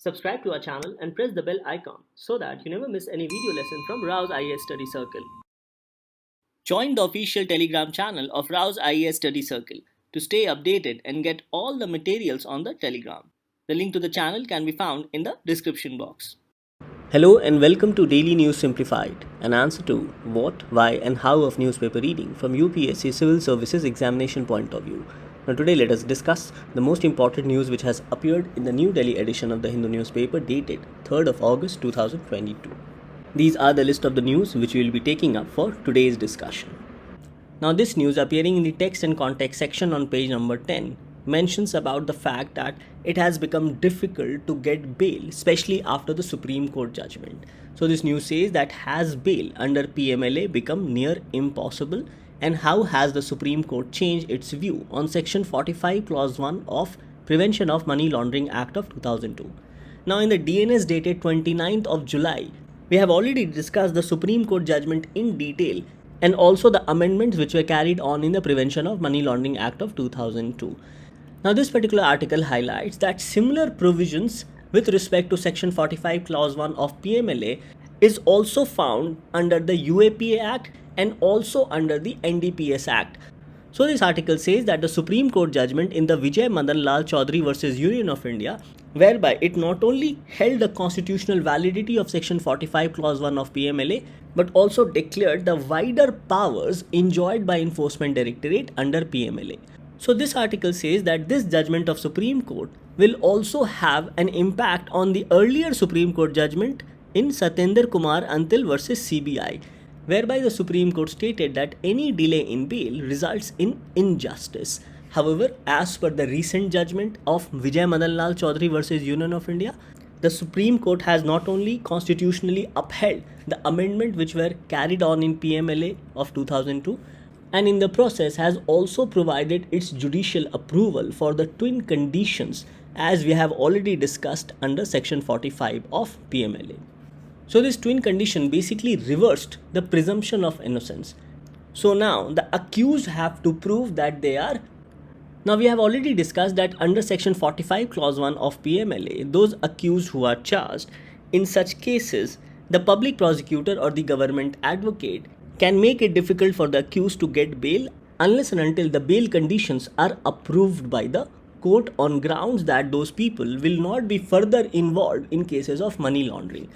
Subscribe to our channel and press the bell icon so that you never miss any video lesson from Rao's IAS Study Circle. Join the official Telegram channel of Rao's IAS Study Circle to stay updated and get all the materials on the Telegram. The link to the channel can be found in the description box. Hello and welcome to Daily News Simplified, an answer to what, why and how of newspaper reading from UPSC Civil Services examination point of view. Now today let us discuss the most important news which has appeared in the New Delhi edition of the Hindu newspaper dated 3rd of August 2022. These are the list of the news which we will be taking up for today's discussion. Now this news appearing in the text and context section on page number 10 mentions about the fact that it has become difficult to get bail, especially after the Supreme Court judgment. So this news says that has bail under PMLA become near impossible, and how has the Supreme Court changed its view on Section 45 Clause 1 of Prevention of Money Laundering Act of 2002. Now in the DNS dated 29th of July, we have already discussed the Supreme Court judgment in detail and also the amendments which were carried on in the Prevention of Money Laundering Act of 2002. Now this particular article highlights that similar provisions with respect to Section 45 Clause 1 of PMLA is also found under the UAPA Act and also under the NDPS Act. So this article says that the Supreme Court judgment in the Vijay Madan Lal Chaudhary versus Union of India, whereby it not only held the constitutional validity of Section 45 Clause 1 of PMLA, but also declared the wider powers enjoyed by Enforcement Directorate under PMLA. So this article says that this judgment of Supreme Court will also have an impact on the earlier Supreme Court judgment in Satyendra Kumar Antil versus CBI, whereby the Supreme Court stated that any delay in bail results in injustice. However, as per the recent judgment of Vijay Madan Lal Chaudhary versus Union of India, the Supreme Court has not only constitutionally upheld the amendment which were carried on in PMLA of 2002, and in the process has also provided its judicial approval for the twin conditions as we have already discussed under Section 45 of PMLA. So this twin condition basically reversed the presumption of innocence. So now the accused have to prove that they are. Now we have already discussed that under Section 45 Clause 1 of PMLA, those accused who are charged, in such cases, the public prosecutor or the government advocate can make it difficult for the accused to get bail unless and until the bail conditions are approved by the court on grounds that those people will not be further involved in cases of money laundering.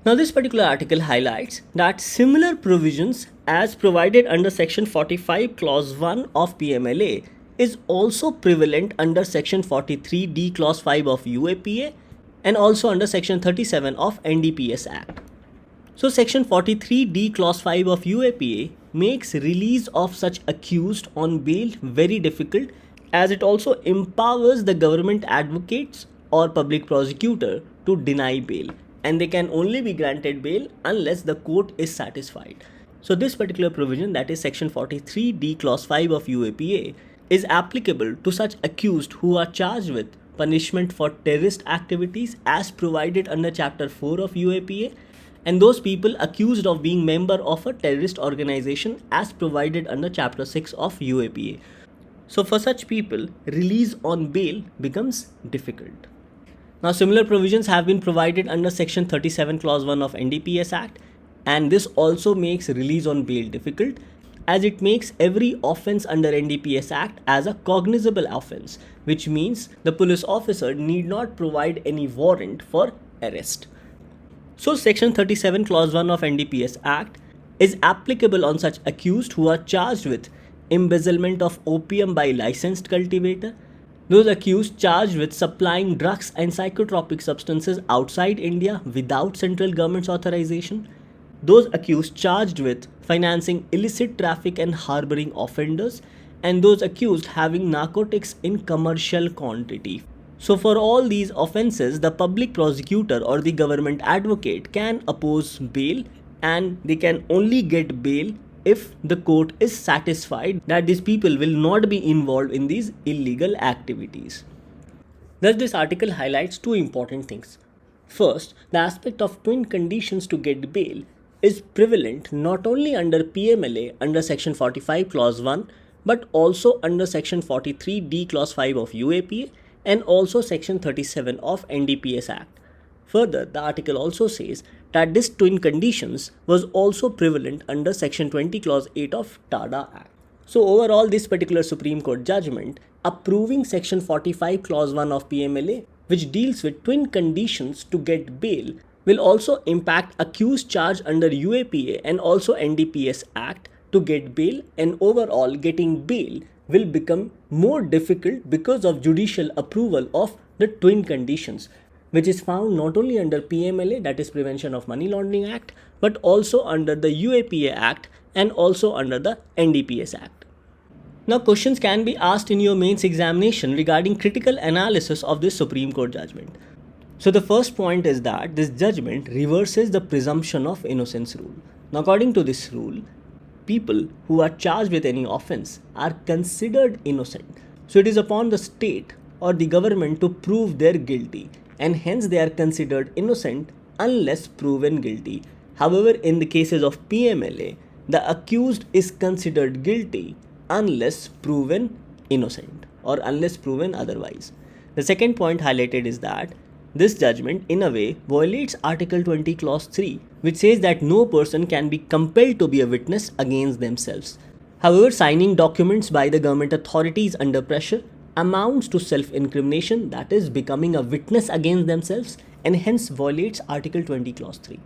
Now this particular article highlights that similar provisions as provided under Section 45 Clause 1 of PMLA is also prevalent under Section 43D Clause 5 of UAPA and also under Section 37 of NDPS Act. So Section 43D Clause 5 of UAPA makes release of such accused on bail very difficult, as it also empowers the government advocates or public prosecutor to deny bail, and they can only be granted bail unless the court is satisfied. So this particular provision, that is Section 43D Clause 5 of UAPA, is applicable to such accused who are charged with punishment for terrorist activities as provided under Chapter 4 of UAPA, and those people accused of being member of a terrorist organization as provided under Chapter 6 of UAPA. So for such people, release on bail becomes difficult. Now similar provisions have been provided under Section 37 Clause 1 of NDPS Act, and this also makes release on bail difficult, as it makes every offence under NDPS Act as a cognizable offence, which means the police officer need not provide any warrant for arrest. So Section 37 Clause 1 of NDPS Act is applicable on such accused who are charged with embezzlement of opium by licensed cultivator, those accused charged with supplying drugs and psychotropic substances outside India without central government's authorization, those accused charged with financing illicit traffic and harboring offenders, and those accused having narcotics in commercial quantity. So for all these offences, the public prosecutor or the government advocate can oppose bail, and they can only get bail if the court is satisfied that these people will not be involved in these illegal activities. Thus this article highlights two important things. First, the aspect of twin conditions to get bail is prevalent not only under PMLA under Section 45 Clause 1, but also under Section 43D Clause 5 of UAPA and also Section 37 of NDPS Act. Further, the article also says that this twin conditions was also prevalent under Section 20 Clause 8 of TADA Act. So overall, this particular Supreme Court judgment approving Section 45 Clause 1 of PMLA, which deals with twin conditions to get bail, will also impact accused charged under UAPA and also NDPS Act to get bail, and overall getting bail will become more difficult because of judicial approval of the twin conditions, which is found not only under PMLA, that is Prevention of Money Laundering Act, but also under the UAPA Act and also under the NDPS Act. Now questions can be asked in your mains examination regarding critical analysis of this Supreme Court judgment. So the first point is that this judgment reverses the presumption of innocence rule. Now according to this rule, people who are charged with any offense are considered innocent. So it is upon the state or the government to prove they're guilty, and hence they are considered innocent unless proven guilty. However, in the cases of PMLA, the accused is considered guilty unless proven innocent or unless proven otherwise. The second point highlighted is that this judgment in a way violates Article 20 Clause 3, which says that no person can be compelled to be a witness against themselves. However, signing documents by the government authorities under pressure amounts to self-incrimination, that is becoming a witness against themselves, and hence violates Article 20 Clause 3.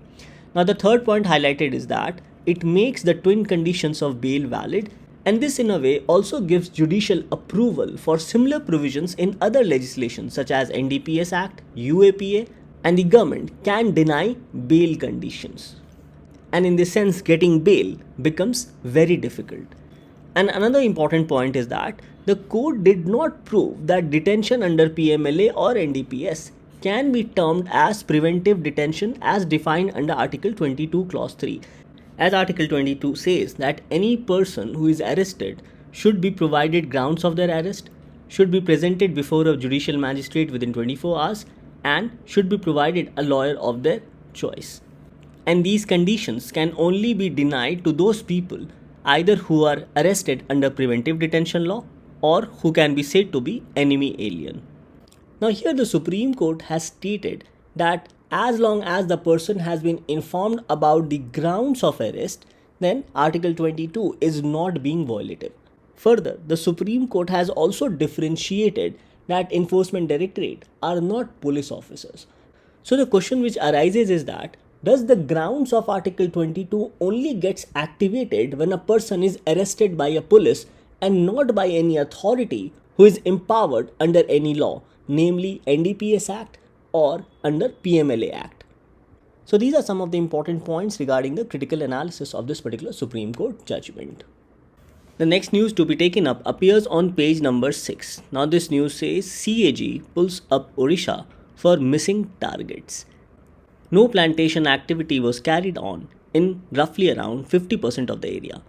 Now the third point highlighted is that it makes the twin conditions of bail valid, and this in a way also gives judicial approval for similar provisions in other legislation such as NDPS Act, UAPA, and the government can deny bail conditions. And in this sense, getting bail becomes very difficult. And another important point is that the court did not prove that detention under PMLA or NDPS can be termed as preventive detention as defined under Article 22 Clause 3. As Article 22 says that any person who is arrested should be provided grounds of their arrest, should be presented before a judicial magistrate within 24 hours, and should be provided a lawyer of their choice. And these conditions can only be denied to those people either who are arrested under preventive detention law or who can be said to be enemy alien. Now here the Supreme Court has stated that as long as the person has been informed about the grounds of arrest, then Article 22 is not being violative. Further, the Supreme Court has also differentiated that Enforcement Directorate are not police officers. So the question which arises is that does the grounds of Article 22 only gets activated when a person is arrested by a police and not by any authority who is empowered under any law, namely NDPS Act or under PMLA Act? So these are some of the important points regarding the critical analysis of this particular Supreme Court judgment. The next news to be taken up appears on page number 6. Now this news says CAG pulls up Odisha for missing targets. No plantation activity was carried on in roughly around 50% of the area.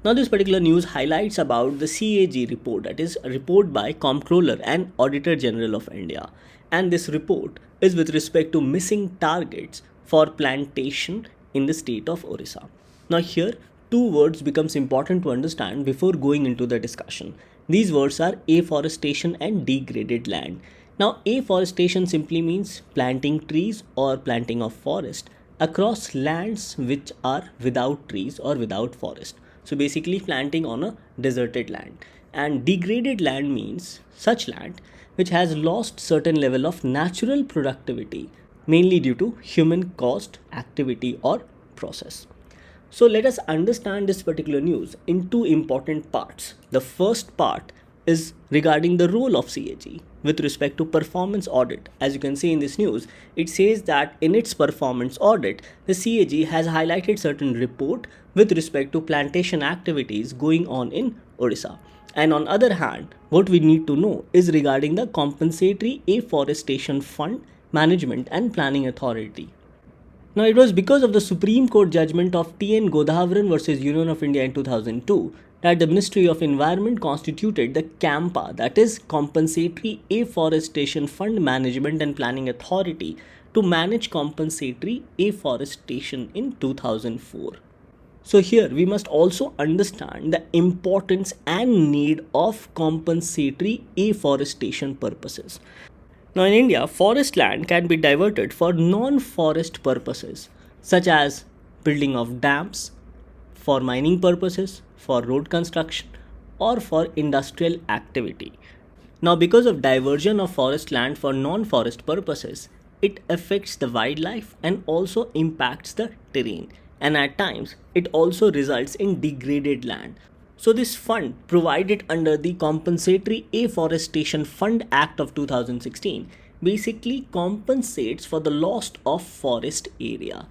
Now this particular news highlights about the CAG report, that is a report by Comptroller and Auditor General of India. And this report is with respect to missing targets for plantation in the state of Odisha. Now here two words becomes important to understand before going into the discussion. These words are afforestation and degraded land. Now afforestation simply means planting trees or planting of forest across lands which are without trees or without forest. So basically planting on a deserted land. And degraded land means such land which has lost certain level of natural productivity, mainly due to human caused activity or process. So let us understand this particular news in two important parts. The first part is regarding the role of CAG with respect to performance audit. As you can see in this news, it says that in its performance audit, the CAG has highlighted certain report with respect to plantation activities going on in Odisha. And on other hand, what we need to know is regarding the Compensatory Afforestation Fund Management and Planning Authority. Now it was because of the Supreme Court judgment of T.N. Godavaran versus Union of India in 2002 that the Ministry of Environment constituted the CAMPA, that is Compensatory Afforestation Fund Management and Planning Authority, to manage compensatory afforestation in 2004. So here we must also understand the importance and need of compensatory afforestation purposes. Now, in India, forest land can be diverted for non-forest purposes, such as building of dams, for mining purposes, for road construction, or for industrial activity. Now, because of diversion of forest land for non-forest purposes, it affects the wildlife and also impacts the terrain. And at times, it also results in degraded land. So, this fund, provided under the Compensatory Afforestation Fund Act of 2016, basically compensates for the loss of forest area.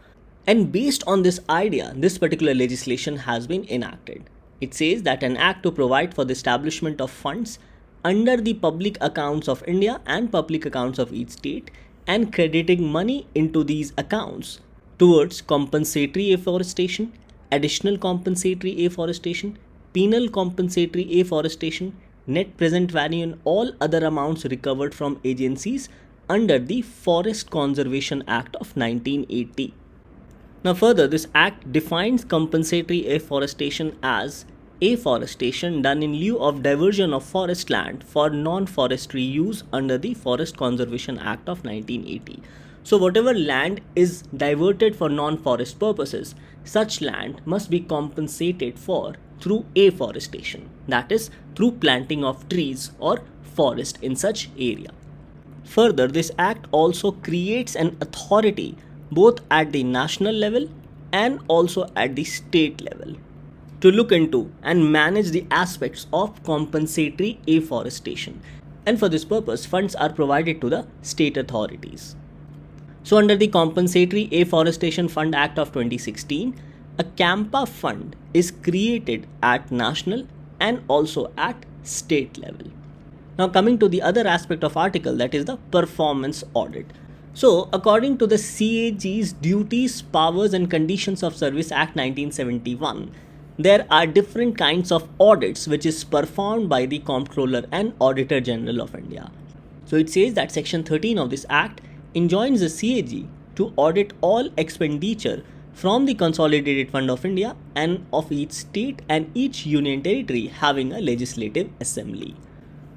And based on this idea, this particular legislation has been enacted. It says that an act to provide for the establishment of funds under the public accounts of India and public accounts of each state, and crediting money into these accounts towards compensatory afforestation, additional compensatory afforestation, penal compensatory afforestation, net present value, and all other amounts recovered from agencies under the Forest Conservation Act of 1980. Now, further, this act defines compensatory afforestation as afforestation done in lieu of diversion of forest land for non-forestry use under the Forest Conservation Act of 1980. So, whatever land is diverted for non-forest purposes, such land must be compensated for through afforestation, that is, through planting of trees or forest in such area. Further, this act also creates an authority both at the national level and also at the state level to look into and manage the aspects of compensatory afforestation. And for this purpose, funds are provided to the state authorities. So, under the Compensatory Afforestation Fund Act of 2016, a CAMPA fund is created at national and also at state level. Now, coming to the other aspect of article, that is the performance audit. So, according to the CAG's Duties, Powers and Conditions of Service Act 1971, there are different kinds of audits which is performed by the Comptroller and Auditor General of India. So, it says that Section 13 of this Act enjoins the CAG to audit all expenditure from the Consolidated Fund of India and of each state and each union territory having a legislative assembly.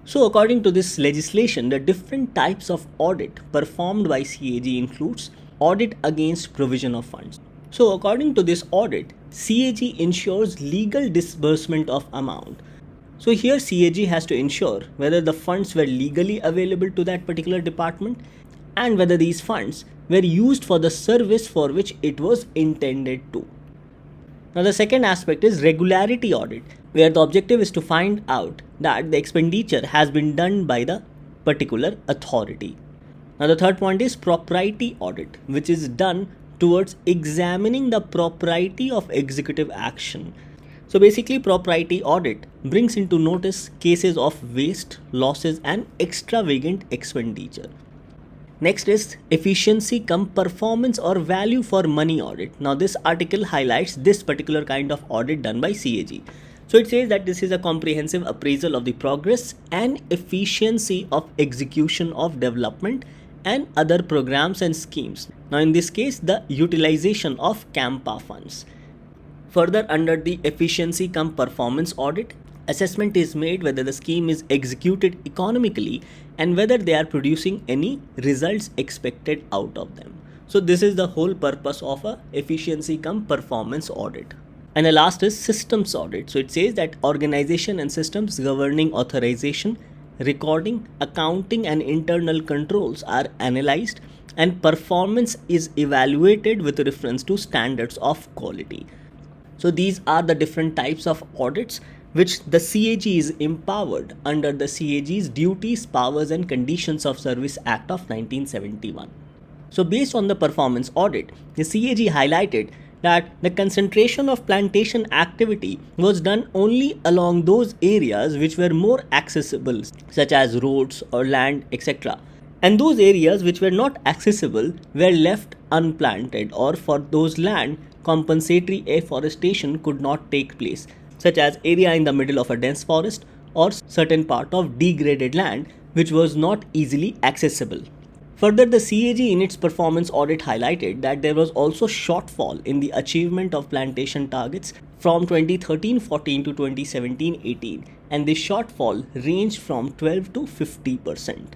So, according to this legislation, the different types of audit performed by CAG includes audit against provision of funds. So, according to this audit, CAG ensures legal disbursement of amount. So, here CAG has to ensure whether the funds were legally available to that particular department and whether these funds were used for the service for which it was intended to. Now, the second aspect is regularity audit, where the objective is to find out that the expenditure has been done by the particular authority. Now, the third point is propriety audit, which is done towards examining the propriety of executive action. So, basically, propriety audit brings into notice cases of waste, losses, and extravagant expenditure. Next is efficiency cum performance or value for money audit. Now, this article highlights this particular kind of audit done by CAG. So, it says that this is a comprehensive appraisal of the progress and efficiency of execution of development and other programs and schemes. Now, in this case, the utilization of CAMPA funds. Further, under the efficiency cum performance audit, assessment is made whether the scheme is executed economically and whether they are producing any results expected out of them. So, this is the whole purpose of a efficiency cum performance audit. And the last is systems audit. So, it says that organization and systems governing authorization, recording, accounting, and internal controls are analyzed and performance is evaluated with reference to standards of quality. So, these are the different types of audits which the CAG is empowered under the CAG's Duties, Powers and Conditions of Service Act of 1971. So, based on the performance audit, the CAG highlighted that the concentration of plantation activity was done only along those areas which were more accessible, such as roads or land, etc. And those areas which were not accessible were left unplanted, or for those land, compensatory afforestation could not take place, such as area in the middle of a dense forest or certain part of degraded land which was not easily accessible. Further, the CAG in its performance audit highlighted that there was also shortfall in the achievement of plantation targets from 2013-14 to 2017-18, and this shortfall ranged from 12 to 50%.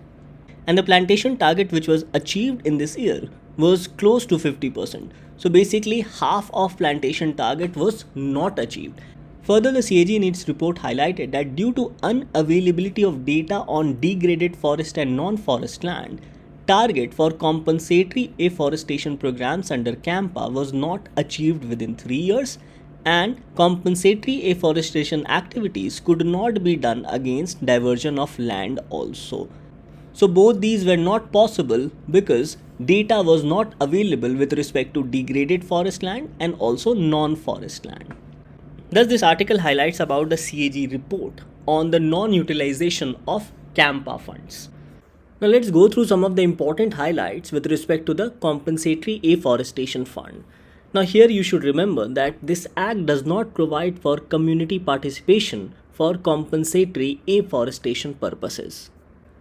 and the plantation target which was achieved in this year was close to 50%. So basically half of plantation target was not achieved. Further, the CAG in its report highlighted that due to unavailability of data on degraded forest and non-forest land, target for compensatory afforestation programs under CAMPA was not achieved within 3 years, and compensatory afforestation activities could not be done against diversion of land also. So both these were not possible because data was not available with respect to degraded forest land and also non-forest land. Thus, this article highlights about the CAG report on the non-utilization of CAMPA funds. Now let's go through some of the important highlights with respect to the Compensatory Afforestation Fund. Now here you should remember that this act does not provide for community participation for compensatory afforestation purposes.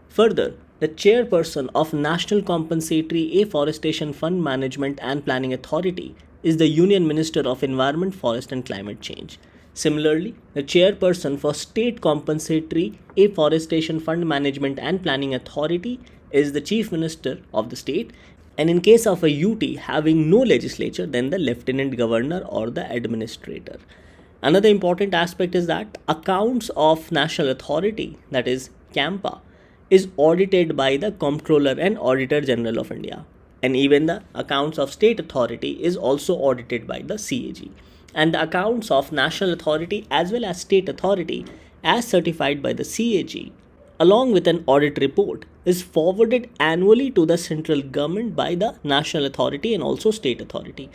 Further, the chairperson of National Compensatory Afforestation Fund Management and Planning Authority is the Union Minister of Environment, Forest and Climate Change. Similarly, the chairperson for State Compensatory Afforestation Fund Management and Planning Authority is the Chief Minister of the state, and in case of a UT having no legislature, then the Lieutenant Governor or the Administrator. Another important aspect is that accounts of National Authority, that is CAMPA, is audited by the Comptroller and Auditor General of India, and even the accounts of State Authority is also audited by the CAG, and the accounts of National Authority as well as State Authority as certified by the CAG along with an audit report is forwarded annually to the central government by the National Authority and also State Authority.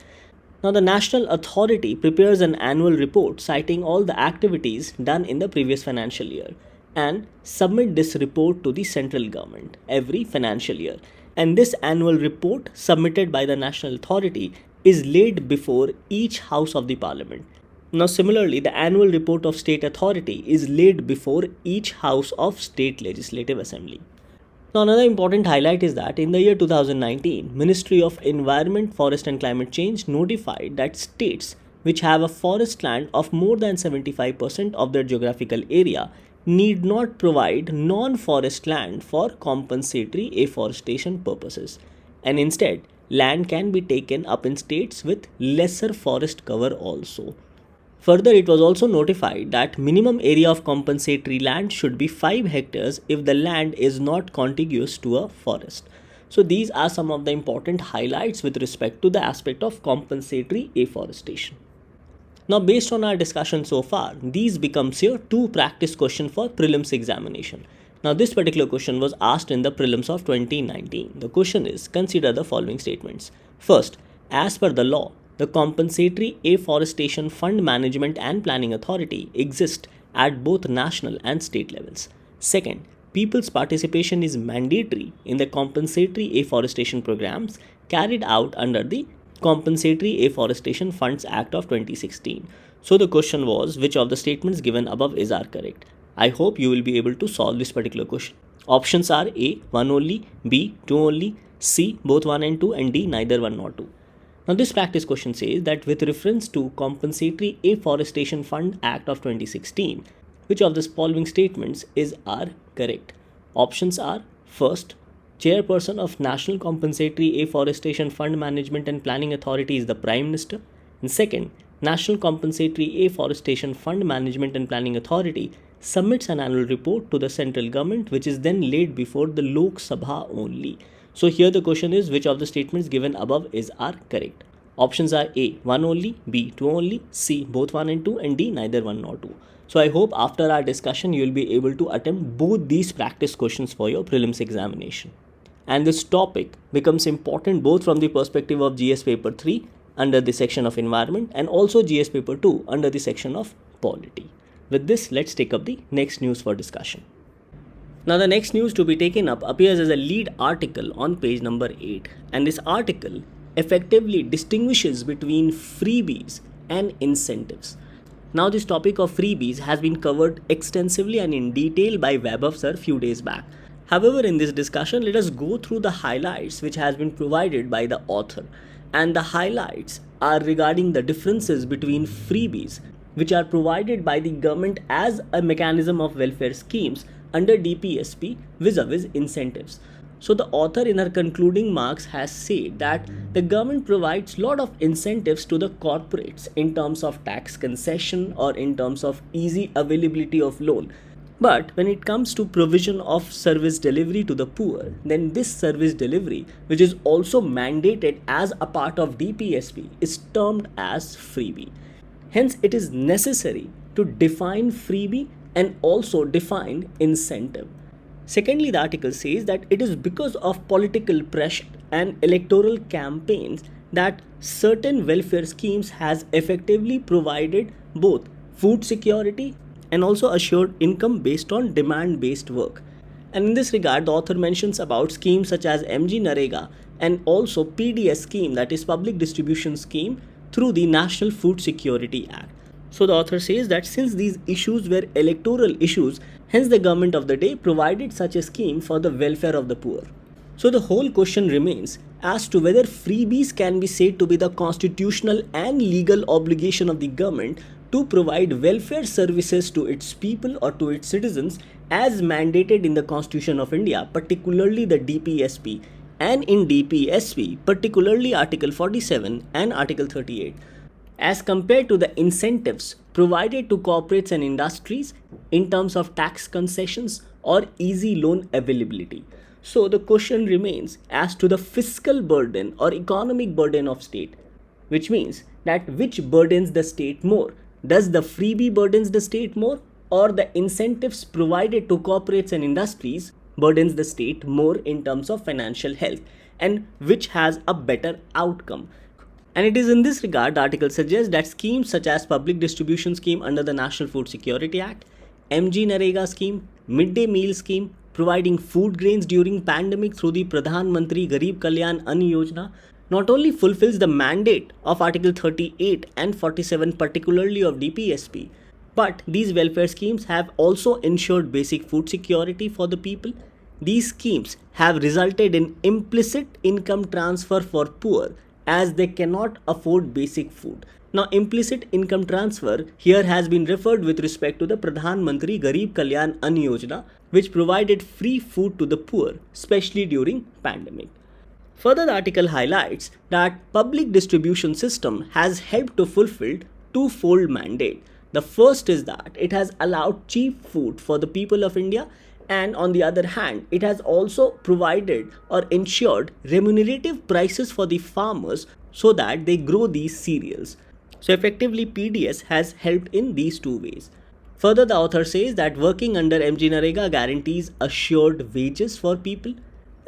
Now the National Authority prepares an annual report citing all the activities done in the previous financial year and submit this report to the central government every financial year, and this annual report submitted by the National Authority is laid before each house of the parliament. Now similarly, the annual report of State Authority is laid before each house of State Legislative Assembly. Now another important highlight is that in the year 2019, Ministry of Environment, Forest and Climate Change notified that states which have a forest land of more than 75% of their geographical area need not provide non-forest land for compensatory afforestation purposes, and instead land can be taken up in states with lesser forest cover also. Further, it was also notified that minimum area of compensatory land should be 5 hectares if the land is not contiguous to a forest. So these are some of the important highlights with respect to the aspect of compensatory afforestation. Now based on our discussion so far, these becomes your 2 practice questions for prelims examination. Now this particular question was asked in the prelims of 2019. The question is, consider the following statements. First, as per the law, the Compensatory Afforestation Fund Management and Planning Authority exists at both national and state levels. Second, people's participation is mandatory in the compensatory afforestation programs carried out under the Compensatory Afforestation Funds Act of 2016. So the question was, which of the statements given above are correct? I hope you will be able to solve this particular question. Options are A, 1 only, B, 2 only, C, both 1 and 2, and D, neither 1 nor 2. Now this practice question says that with reference to Compensatory Afforestation Fund Act of 2016, which of the following statements are correct? Options are, first, Chairperson of National Compensatory Afforestation Fund Management and Planning Authority is the Prime Minister, and second, National Compensatory Afforestation Fund Management and Planning Authority submits an annual report to the central government which is then laid before the Lok Sabha only. So here the question is, which of the statements given above are correct? Options are A, 1 only, B, 2 only, C, both 1 and 2, and D, neither 1 nor 2. So I hope after our discussion you will be able to attempt both these practice questions for your prelims examination. And this topic becomes important both from the perspective of GS paper 3 under the section of environment and also GS paper 2 under the section of polity. With this, let's take up the next news for discussion. Now the next news to be taken up appears as a lead article on page number 8, and this article effectively distinguishes between freebies and incentives. Now this topic of freebies has been covered extensively and in detail by Vaibhav sir few days back. However, in this discussion, let us go through the highlights which has been provided by the author, and the highlights are regarding the differences between freebies which are provided by the government as a mechanism of welfare schemes under DPSP vis-a-vis incentives. So the author in her concluding marks has said that the government provides lot of incentives to the corporates in terms of tax concession or in terms of easy availability of loan. But when it comes to provision of service delivery to the poor, then this service delivery, which is also mandated as a part of DPSP, is termed as freebie. Hence, it is necessary to define freebie and also define incentive. Secondly, the article says that it is because of political pressure and electoral campaigns that certain welfare schemes has effectively provided both food security and also assured income based on demand based work. And in this regard, the author mentions about schemes such as MG Narega and also PDS scheme, that is public distribution scheme through the National Food Security Act. So the author says that since these issues were electoral issues, hence the government of the day provided such a scheme for the welfare of the poor. So the whole question remains as to whether freebies can be said to be the constitutional and legal obligation of the government to provide welfare services to its people or to its citizens as mandated in the Constitution of India, particularly the DPSP, and in DPSP, particularly Article 47 and Article 38, as compared to the incentives provided to corporates and industries in terms of tax concessions or easy loan availability. So the question remains as to the fiscal burden or economic burden of state, which means that which burdens the state more. Does the freebie burdens the state more, or the incentives provided to corporates and industries burdens the state more in terms of financial health, and which has a better outcome? And it is in this regard the article suggests that schemes such as public distribution scheme under the National Food Security Act, MG Narega scheme, midday meal scheme, providing food grains during pandemic through the Pradhan Mantri Garib Kalyan Ann Yojana, not only fulfills the mandate of Article 38 and 47, particularly of DPSP, but these welfare schemes have also ensured basic food security for the people. These schemes have resulted in implicit income transfer for poor as they cannot afford basic food. Now, implicit income transfer here has been referred with respect to the Pradhan Mantri Garib Kalyan Ann Yojana, which provided free food to the poor, especially during pandemic. Further, the article highlights that public distribution system has helped to fulfill twofold mandate. The first is that it has allowed cheap food for the people of India, and on the other hand, it has also provided or ensured remunerative prices for the farmers so that they grow these cereals. So effectively, PDS has helped in these two ways. Further, the author says that working under MG Narega guarantees assured wages for people.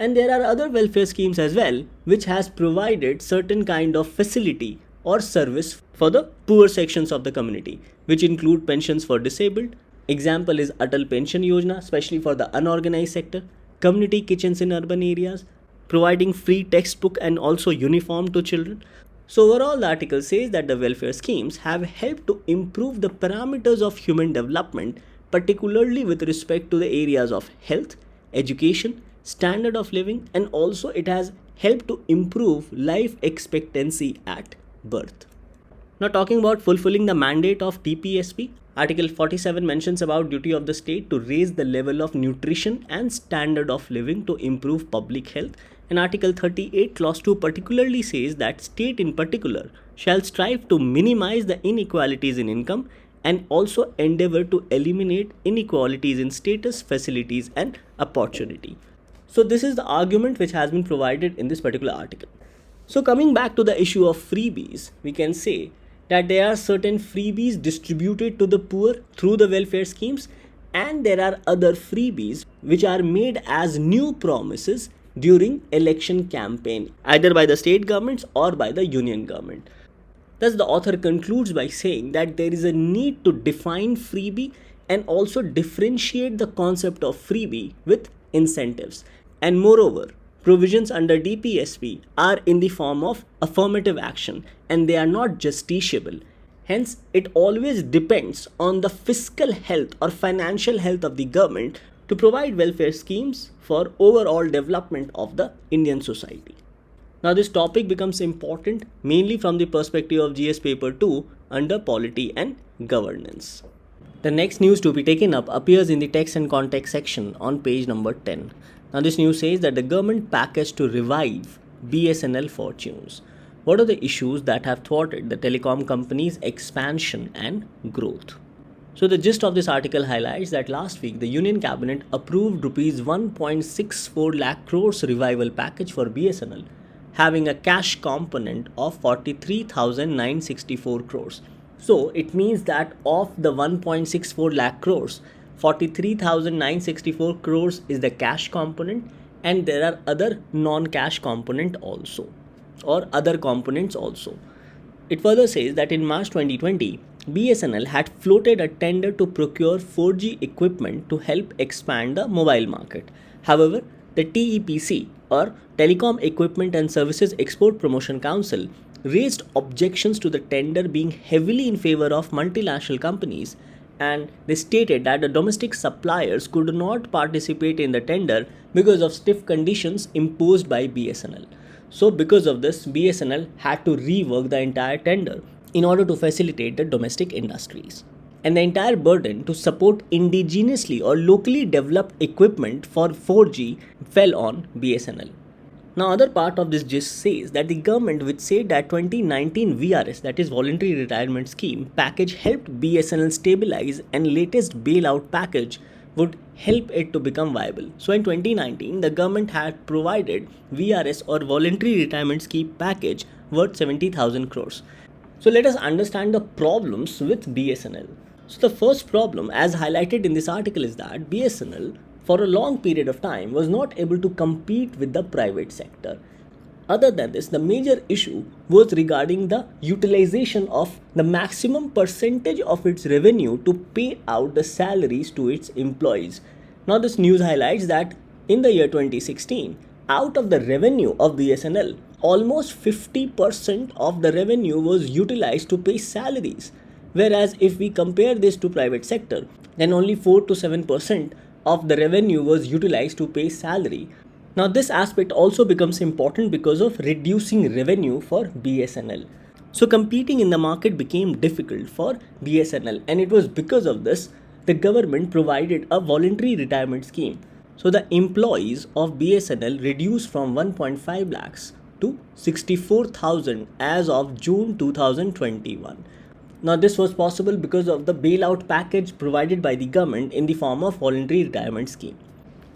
And there are other welfare schemes as well, which has provided certain kind of facility or service for the poor sections of the community, which include pensions for disabled. Example is Atal Pension Yojana, especially for the unorganized sector, community kitchens in urban areas, providing free textbook and also uniform to children. So overall, the article says that the welfare schemes have helped to improve the parameters of human development, particularly with respect to the areas of health, education, standard of living, and also it has helped to improve life expectancy at birth. Now, talking about fulfilling the mandate of TPSP, Article 47 mentions about duty of the state to raise the level of nutrition and standard of living to improve public health, and Article 38 Clause 2 particularly says that state in particular shall strive to minimize the inequalities in income and also endeavor to eliminate inequalities in status, facilities and opportunity. So this is the argument which has been provided in this particular article. So coming back to the issue of freebies, we can say that there are certain freebies distributed to the poor through the welfare schemes, and there are other freebies which are made as new promises during election campaign, either by the state governments or by the union government. Thus, the author concludes by saying that there is a need to define freebie and also differentiate the concept of freebie with incentives. And moreover, provisions under DPSP are in the form of affirmative action and they are not justiciable. Hence, it always depends on the fiscal health or financial health of the government to provide welfare schemes for overall development of the Indian society. Now, this topic becomes important mainly from the perspective of GS Paper 2 under Polity and Governance. The next news to be taken up appears in the text and context section on page number 10. Now, this news says that the government package to revive BSNL fortunes. What are the issues that have thwarted the telecom company's expansion and growth? So, the gist of this article highlights that last week the Union Cabinet approved Rs 1.64 lakh crores revival package for BSNL, having a cash component of 43,964 crores. So, it means that of the 1.64 lakh crores, 43,964 crores is the cash component, and there are other non-cash component also, or other components also. It further says that in March 2020, BSNL had floated a tender to procure 4G equipment to help expand the mobile market. However, the TEPC, or Telecom Equipment and Services Export Promotion Council, raised objections to the tender being heavily in favor of multinational companies, and they stated that the domestic suppliers could not participate in the tender because of stiff conditions imposed by BSNL. So, because of this, BSNL had to rework the entire tender in order to facilitate the domestic industries. And the entire burden to support indigenously or locally developed equipment for 4G fell on BSNL. Now, other part of this gist says that the government, which said that 2019 VRS, that is Voluntary Retirement Scheme package, helped BSNL stabilize, and latest bailout package would help it to become viable. So in 2019, the government had provided VRS, or Voluntary Retirement Scheme package, worth 70,000 crores. So let us understand the problems with BSNL. So the first problem, as highlighted in this article, is that BSNL for a long period of time was not able to compete with the private sector. Other than this, the major issue was regarding the utilization of the maximum percentage of its revenue to pay out the salaries to its employees. Now, this news highlights that in the year 2016, out of the revenue of BSNL, almost 50% of the revenue was utilized to pay salaries. Whereas if we compare this to private sector, then only 4 to 7% of the revenue was utilized to pay salary. Now, this aspect also becomes important because of reducing revenue for BSNL. So, competing in the market became difficult for BSNL, and it was because of this the government provided a voluntary retirement scheme. So, the employees of BSNL reduced from 1.5 lakhs to 64,000 as of June 2021. Now, this was possible because of the bailout package provided by the government in the form of voluntary retirement scheme.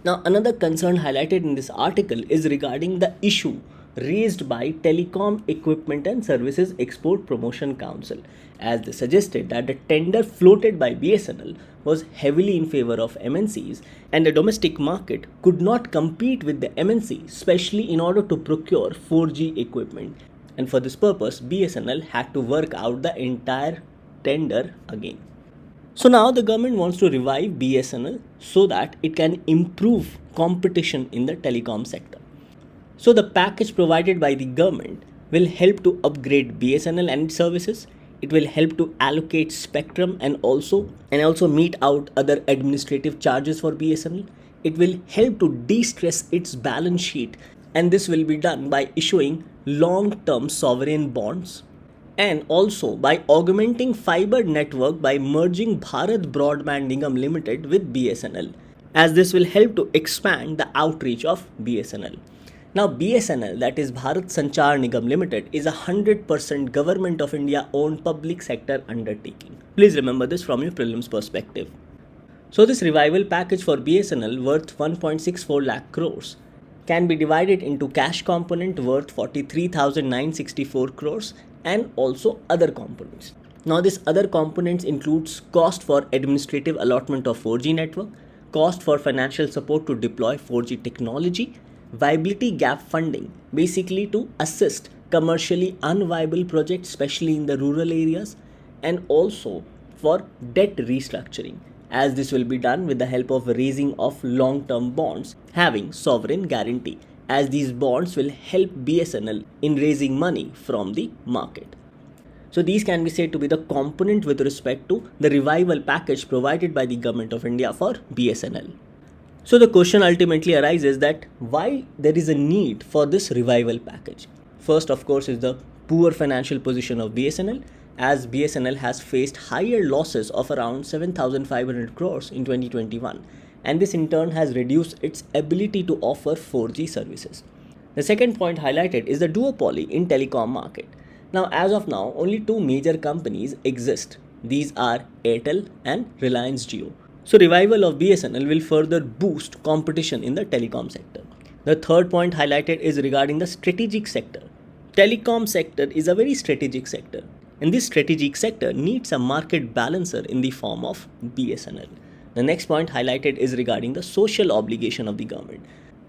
Now, another concern highlighted in this article is regarding the issue raised by Telecom Equipment and Services Export Promotion Council, as they suggested that the tender floated by BSNL was heavily in favor of MNCs, and the domestic market could not compete with the MNC, especially in order to procure 4G equipment. And for this purpose, BSNL had to work out the entire tender again. So now the government wants to revive BSNL so that it can improve competition in the telecom sector. So the package provided by the government will help to upgrade BSNL and its services. It will help to allocate spectrum and also meet out other administrative charges for BSNL. It will help to de-stress its balance sheet, and this will be done by issuing long-term sovereign bonds, and also by augmenting fiber network by merging Bharat Broadband Nigam Limited with BSNL, as this will help to expand the outreach of BSNL. Now, BSNL, that is Bharat Sanchar Nigam Limited, is a 100% Government of India owned public sector undertaking. Please remember this from your prelims perspective. So this revival package for BSNL worth 1.64 lakh crores can be divided into cash component worth 43,964 crores and also other components. Now, this other components includes cost for administrative allotment of 4G network, cost for financial support to deploy 4G technology, viability gap funding, basically to assist commercially unviable projects, especially in the rural areas, and also for debt restructuring, as this will be done with the help of raising of long-term bonds having sovereign guarantee, as these bonds will help BSNL in raising money from the market. So these can be said to be the component with respect to the revival package provided by the Government of India for BSNL. So the question ultimately arises that why there is a need for this revival package. First, of course, is the poor financial position of BSNL, as BSNL has faced higher losses of around 7,500 crores in 2021, and this in turn has reduced its ability to offer 4G services. The second point highlighted is the duopoly in telecom market. Now, as of now, only two major companies exist. These are Airtel and Reliance Jio. So, revival of BSNL will further boost competition in the telecom sector. The third point highlighted is regarding the strategic sector. Telecom sector is a very strategic sector, and this strategic sector needs a market balancer in the form of BSNL. The next point highlighted is regarding the social obligation of the government.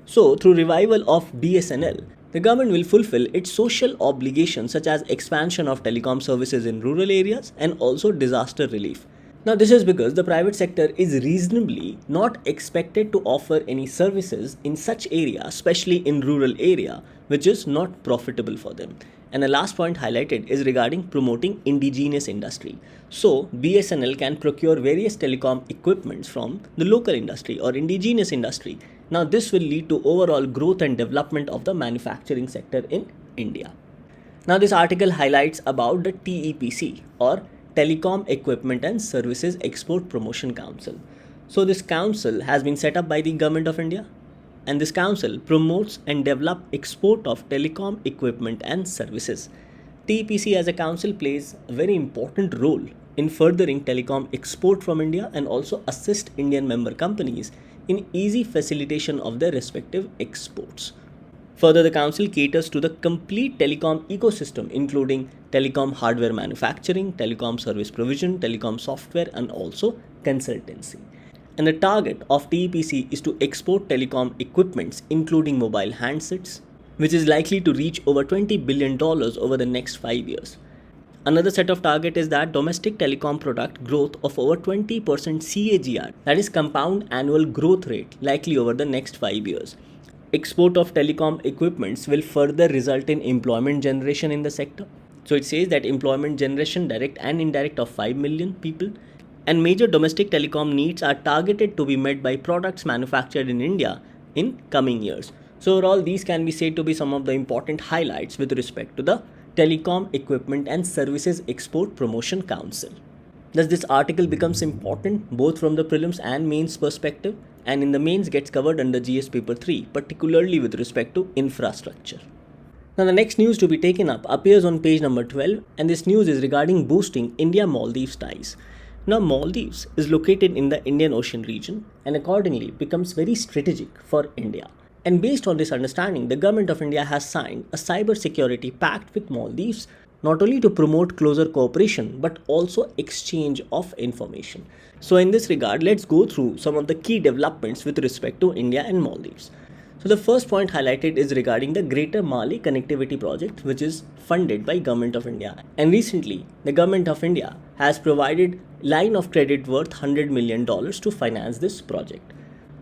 So, through revival of BSNL, the government will fulfill its social obligations such as expansion of telecom services in rural areas and also disaster relief. Now, this is because the private sector is reasonably not expected to offer any services in such area, especially in rural area, which is not profitable for them. And the last point highlighted is regarding promoting indigenous industry. So, BSNL can procure various telecom equipments from the local industry or indigenous industry. Now, this will lead to overall growth and development of the manufacturing sector in India. Now, this article highlights about the TEPC or Telecom Equipment and Services Export Promotion Council. So, this council has been set up by the Government of India, and this council promotes and develops export of telecom equipment and services. TEPC as a council plays a very important role in furthering telecom export from India and also assist Indian member companies in easy facilitation of their respective exports. Further, the council caters to the complete telecom ecosystem, including telecom hardware manufacturing, telecom service provision, telecom software, and also consultancy. And the target of TEPC is to export telecom equipments, including mobile handsets, which is likely to reach over $20 billion over the next 5 years. Another set of target is that domestic telecom product growth of over 20% CAGR, that is compound annual growth rate, likely over the next 5 years. Export of telecom equipments will further result in employment generation in the sector. So it says that employment generation direct and indirect of 5 million people, and major domestic telecom needs are targeted to be met by products manufactured in India in coming years. So overall, these can be said to be some of the important highlights with respect to the Telecom Equipment and Services Export Promotion Council. Thus, this article becomes important both from the prelims and mains perspective, and in the mains gets covered under GS paper 3, particularly with respect to infrastructure. Now, the next news to be taken up appears on page number 12, and this news is regarding boosting India-Maldives ties. Now, Maldives is located in the Indian Ocean region and accordingly becomes very strategic for India. And based on this understanding, the Government of India has signed a cyber security pact with Maldives, not only to promote closer cooperation but also exchange of information. So in this regard, let's go through some of the key developments with respect to India and Maldives. So the first point highlighted is regarding the Greater Mali Connectivity Project, which is funded by Government of India. And recently, the Government of India has provided line of credit worth $100 million to finance this project.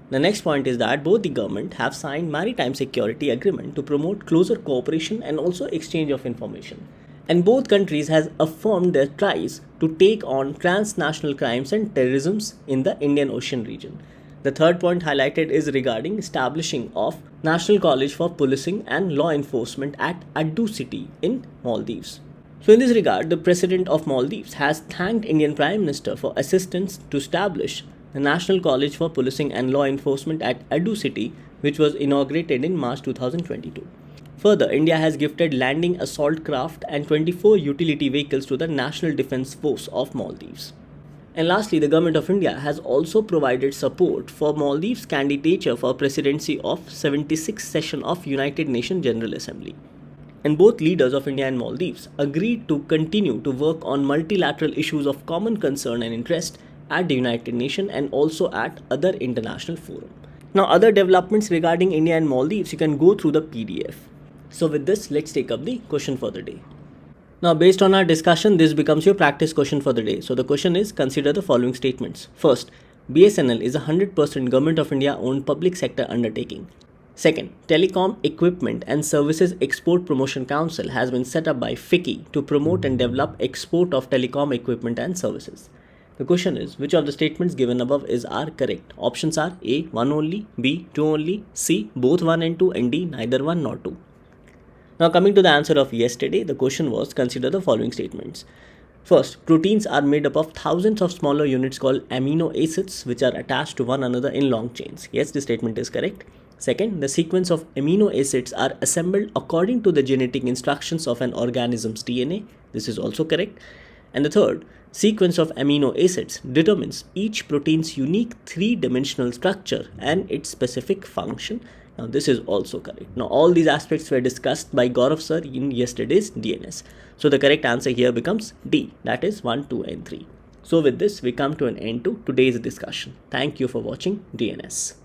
The next point is that both the government have signed maritime security agreement to promote closer cooperation and also exchange of information. And both countries has affirmed their ties to take on transnational crimes and terrorism in the Indian Ocean region. The third point highlighted is regarding establishing of National College for Policing and Law Enforcement at Addu city in Maldives. So in this regard, the President of Maldives has thanked Indian Prime Minister for assistance to establish the National College for Policing and Law Enforcement at Addu city, which was inaugurated in March 2022. Further, India has gifted landing assault craft and 24 utility vehicles to the National Defence Force of Maldives. And lastly, the Government of India has also provided support for Maldives' candidature for presidency of 76th session of United Nations General Assembly. And both leaders of India and Maldives agreed to continue to work on multilateral issues of common concern and interest at the United Nations and also at other international forums. Now, other developments regarding India and Maldives, you can go through the PDF. So with this, let's take up the question for the day. Now, based on our discussion, this becomes your practice question for the day. So the question is, consider the following statements. First, BSNL is a 100% Government of India owned public sector undertaking. Second, Telecom Equipment and Services Export Promotion Council has been set up by FICCI to promote and develop export of telecom equipment and services. The question is, which of the statements given above are correct? Options are A, 1 only, B, 2 only, C, both 1 and 2, and D, neither 1 nor 2. Now coming to the answer of yesterday, the question was, consider the following statements. First, proteins are made up of thousands of smaller units called amino acids, which are attached to one another in long chains. Yes, this statement is correct. Second, the sequence of amino acids are assembled according to the genetic instructions of an organism's DNA. This is also correct. And the third, sequence of amino acids determines each protein's unique three-dimensional structure and its specific function. Now, this is also correct. Now, all these aspects were discussed by Gaurav sir in yesterday's DNS. So, the correct answer here becomes D, that is 1, 2, and 3. So, with this, we come to an end to today's discussion. Thank you for watching DNS.